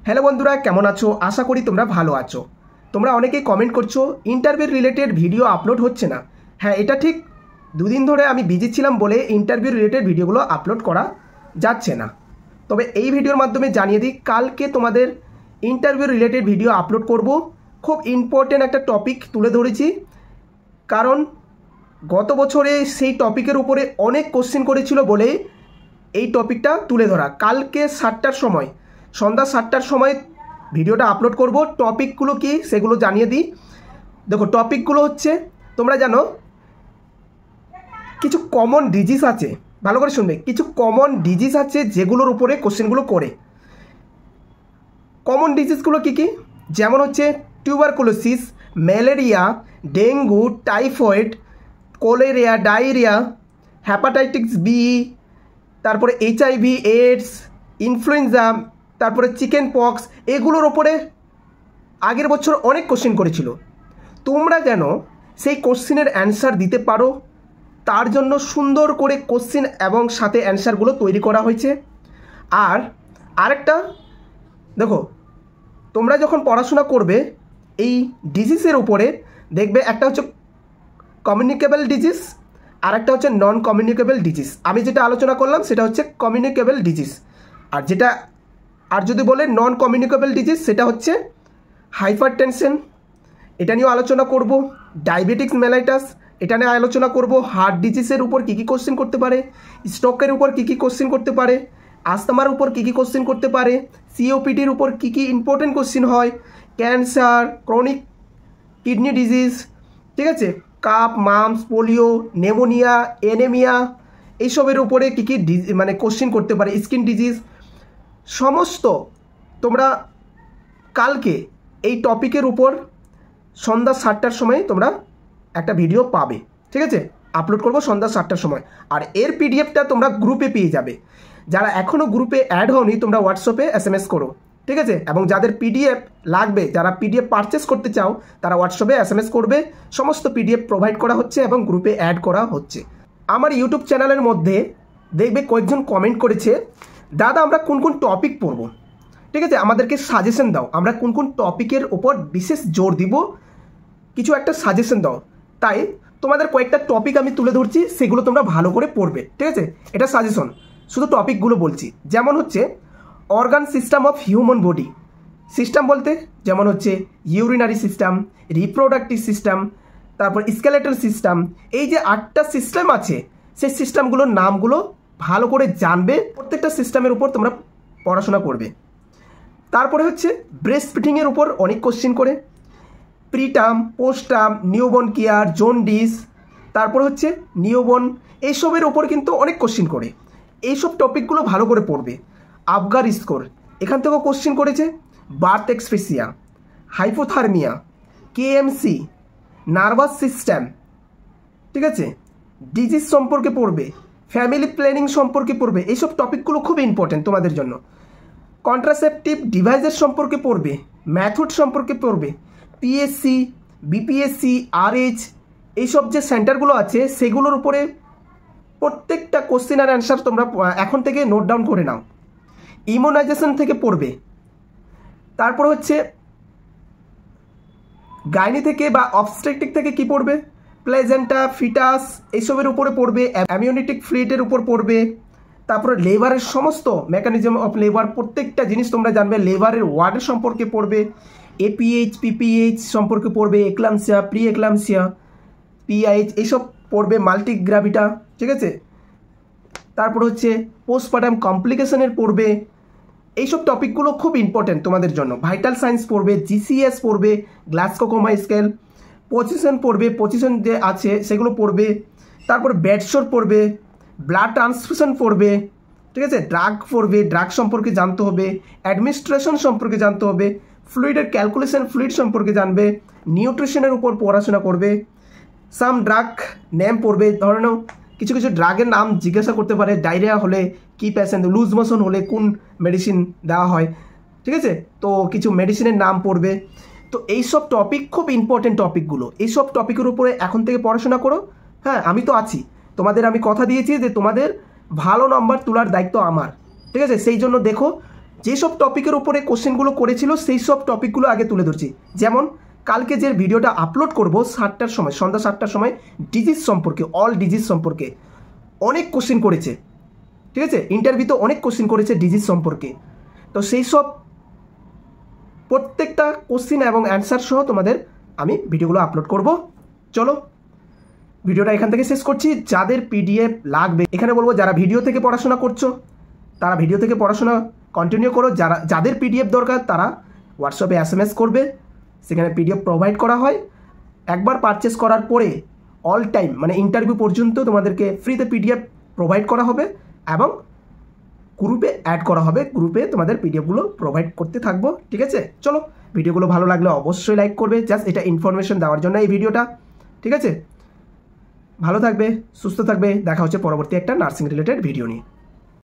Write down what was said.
Hello বন্ধুরা, কেমন আছো? আশা করি তোমরা ভালো আছো। তোমরা অনেকেই কমেন্ট করছো ইন্টারভিউ রিলেটেড ভিডিও আপলোড হচ্ছে না। হ্যাঁ, এটা ঠিক। দুদিন ধরে আমি বিজি ছিলাম বলে ইন্টারভিউ রিলেটেড ভিডিওগুলো আপলোড করা যাচ্ছে না। তবে এই ভিডিওর মাধ্যমে জানিয়ে দিই, কালকে তোমাদের ইন্টারভিউ রিলেটেড ভিডিও আপলোড করব। খুব ইম্পর্টেন্ট একটা টপিক তুলে ধরেছি, কারণ গত বছরে সেই টপিকের উপরে অনেক কোশ্চেন করেছিল বলে এই টপিকটা তুলে ধরা। কালকে 7টার সময়, সন্ধ্যা 7টার সময় ভিডিওটা আপলোড করব। টপিকগুলো কি সেগুলো জানিয়ে দিই। দেখো, টপিকগুলো হচ্ছে, তোমরা জানো কিছু কমন ডিজিজ আছে, ভালো করে শুনবে, কিছু কমন ডিজিজ আছে যেগুলোর উপরে কোশ্চেনগুলো করে। কমন ডিজিজগুলো কি কি? যেমন হচ্ছে tuberculosis, malaria, dengue, typhoid, cholera, diarrhoea, hepatitis B, তারপরে HIV, এইডস, ইনফ্লুয়েঞ্জা, তারপরে চিকেন পক্স, এগুলোর ওপরে আগের বছর অনেক কোশ্চেন করেছিল। তোমরা যেন সেই কোশ্চেনের অ্যান্সার দিতে পারো, তার জন্য সুন্দর করে কোশ্চেন এবং সাথে অ্যান্সারগুলো তৈরি করা হয়েছে। আর আরেকটা দেখো, তোমরা যখন পড়াশোনা করবে এই ডিজিজের উপরে, দেখবে একটা হচ্ছে কমিউনিকেবল ডিজিজ আর একটা হচ্ছে নন কমিউনিকেবল ডিজিজ। আমি যেটা আলোচনা করলাম সেটা হচ্ছে কমিউনিকেবল ডিজিজ, আর যদি বলে নন কমিউনিকেবল ডিজিজ সেটা হচ্ছে হাইপারটেনশন, এটা নিয়েও আলোচনা করব। ডায়াবেটিক্স মেলাইটাস, এটা নিয়ে আলোচনা করব। হার্ট ডিজিজের উপর কী কী কোশ্চেন করতে পারে, স্ট্রোকের উপর কী কী কোশ্চেন করতে পারে, আস্থামার উপর কী কী কোশ্চেন করতে পারে, COPDর উপর কী কী ইম্পর্টেন্ট কোশ্চেন হয়, ক্যান্সার, ক্রনিক কিডনি ডিজিজ, ঠিক আছে, কাপ, মাম্পস, পোলিও, নেমোনিয়া, অ্যানিমিয়া, এইসবের উপরে কী কী মানে কোশ্চেন করতে পারে, স্কিন ডিজিজ, সমস্ত তোমরা কালকে এই টপিকের উপর সন্ধ্যা 7টার সময় তোমরা একটা ভিডিও পাবে। ঠিক আছে, আপলোড করব সন্ধ্যা 7টার সময়। আর এর PDFটা তোমরা গ্রুপে পেয়ে যাবে। যারা এখনও গ্রুপে অ্যাড হওনি, তোমরা হোয়াটসঅ্যাপে SMS করো, ঠিক আছে। এবং যাদের PDF লাগবে, যারা PDF পারচেস করতে চাও, তারা হোয়াটসঅ্যাপে SMS করবে। সমস্ত PDF প্রোভাইড করা হচ্ছে এবং গ্রুপে অ্যাড করা হচ্ছে। আমার ইউটিউব চ্যানেলের মধ্যে দেখবে কয়েকজন কমেন্ট করেছে, দাদা আমরা কোন কোন টপিক পড়ব, ঠিক আছে, আমাদেরকে সাজেশন দাও, আমরা কোন কোন টপিকের ওপর বিশেষ জোর দিব, কিছু একটা সাজেশন দাও। তাই তোমাদের কয়েকটা টপিক আমি তুলে ধরছি, সেগুলো তোমরা ভালো করে পড়বে, ঠিক আছে। এটা সাজেশন, শুধু টপিকগুলো বলছি। যেমন হচ্ছে organ system of human body. System বলতে যেমন হচ্ছে ইউরিনারি সিস্টেম, রিপ্রোডাক্টিভ সিস্টেম, তারপর স্কেলেটাল সিস্টেম। এই যে 8টা সিস্টেম আছে, সেই সিস্টেমগুলোর নামগুলো ভালো করে জানবে। প্রত্যেকটা সিস্টেমের উপর তোমরা পড়াশোনা করবে। তারপরে হচ্ছে ব্রেস্ট ফিডিংয়ের উপর অনেক কোশ্চেন করে, প্রিটার্ম, পোস্টটার্ম, নিউবর্ন কেয়ার, জন্ডিস, তারপর হচ্ছে নিউবর্ন, এইসবের ওপর কিন্তু অনেক কোশ্চেন করে। এইসব টপিকগুলো ভালো করে পড়বে। আবগার স্কোর, এখান থেকেও কোশ্চেন করেছে। Birth asphyxia, hypothermia, KMC, nervous system, ঠিক আছে, ডিজিজ সম্পর্কে পড়বে, ফ্যামিলি প্ল্যানিং সম্পর্কে পড়বে। এইসব টপিকগুলো খুব ইম্পর্টেন্ট তোমাদের জন্য। কন্ট্রাসেপটিভ ডিভাইসের সম্পর্কে পড়বে, ম্যাথড সম্পর্কে পড়বে, PSC, BPSC, RH, এইসব যে সেন্টারগুলো আছে সেগুলোর উপরে প্রত্যেকটা কোশ্চেন আর অ্যান্সার তোমরা এখন থেকে নোট ডাউন করে নাও। ইমিউনাইজেশন থেকে পড়বে। তারপর হচ্ছে গাইনি থেকে বা অবস্ট্রেকটিক থেকে কি পড়বে, প্লেজেন্টা, ফিটাস, এইসবের উপরে পড়বে। অ্যামিউনিটিক ফ্লুইডের উপর পড়বে। তারপরে লেবারের সমস্ত মেকানিজম অফ লেবার, প্রত্যেকটা জিনিস তোমরা জানবে। লেবারের ওয়ার্ড সম্পর্কে পড়বে, APH, PPH সম্পর্কে পড়বে, এক্লামসিয়া, প্রি এক্লামসিয়া, PIH, এইসব পড়বে। মাল্টিগ্রাভিটা, ঠিক আছে। তারপর হচ্ছে পোস্টপার্টাম কমপ্লিকেশনের পড়বে। এইসব টপিকগুলো খুব ইম্পর্টেন্ট তোমাদের জন্য। ভাইটাল সায়েন্স পড়বে, GCS পড়বে, গ্লাসগো কোমা স্কেল, পজিশন পড়বে, পজিশন যে আছে সেগুলো পড়বে। তারপর বেডশোর পড়বে, ব্লাড ট্রান্সফিউশন পড়বে, ঠিক আছে। ড্রাগ পড়বে, ড্রাগ সম্পর্কে জানতে হবে, অ্যাডমিনিস্ট্রেশন সম্পর্কে জানতে হবে, ফ্লুইডের ক্যালকুলেশন, ফ্লুইড সম্পর্কে জানবে, নিউট্রিশনের উপর পড়াশোনা করবে। সাম ড্রাগ নেম পড়বে, ধরে নাও কিছু কিছু ড্রাগের নাম জিজ্ঞাসা করতে পারে। ডায়রিয়া হলে কি প্যাশেন্ট, লুজ মোশন হলে কোন মেডিসিন দেওয়া হয়, ঠিক আছে। তো কিছু মেডিসিনের নাম পড়বে। তো এইসব টপিক খুব ইম্পর্টেন্ট টপিকগুলো। এইসব টপিকের উপরে এখন থেকে পড়াশোনা করো। হ্যাঁ, আমি তো আছি, তোমাদের আমি কথা দিয়েছি যে তোমাদের ভালো নাম্বার তোলার দায়িত্ব আমার, ঠিক আছে। সেই জন্য দেখো যেসব টপিকের উপরে কোশ্চেনগুলো করেছিল সেই সব টপিকগুলো আগে তুলে ধরছি। যেমন কালকে যে ভিডিওটা আপলোড করব 7টার সময়, সন্ধ্যা 7টার সময়, ডিজিজ সম্পর্কে, অল ডিজিজ সম্পর্কে অনেক কোশ্চেন করেছে, ঠিক আছে? ইন্টারভিউতে অনেক কোশ্চেন করেছে ডিজিজ সম্পর্কে। তো সেই সব প্রত্যেকটা কোশ্চেন এবং অ্যান্সার সহ তোমাদের আমি ভিডিওগুলো আপলোড করব। চলো ভিডিওটা এখান থেকে শেষ করছি। যাদের পিডিএফ লাগবে, এখানে বলবো যারা ভিডিও থেকে পড়াশোনা করছো তারা ভিডিও থেকে পড়াশোনা কন্টিনিউ করো। যাদের পিডিএফ দরকার তারা হোয়াটসঅ্যাপে SMS করবে, সেখানে পিডিএফ প্রোভাইড করা হয়। একবার পারচেস করার পরে অল টাইম মানে ইন্টারভিউ পর্যন্ত তোমাদেরকে ফ্রিতে পিডিএফ প্রোভাইড করা হবে এবং গ্রুপে অ্যাড করা হবে। গ্রুপে তোমাদের পিডিএফগুলো প্রোভাইড করতে থাকবো, ঠিক আছে? চলো ভিডিওগুলো ভালো লাগলে অবশ্যই লাইক করবে, জাস্ট এটা ইনফরমেশন দেওয়ার জন্য এই ভিডিওটা, ঠিক আছে? ভালো থাকবে, সুস্থ থাকবে, দেখা হচ্ছে পরবর্তী একটা নার্সিং রিলেটেড ভিডিও নিয়ে।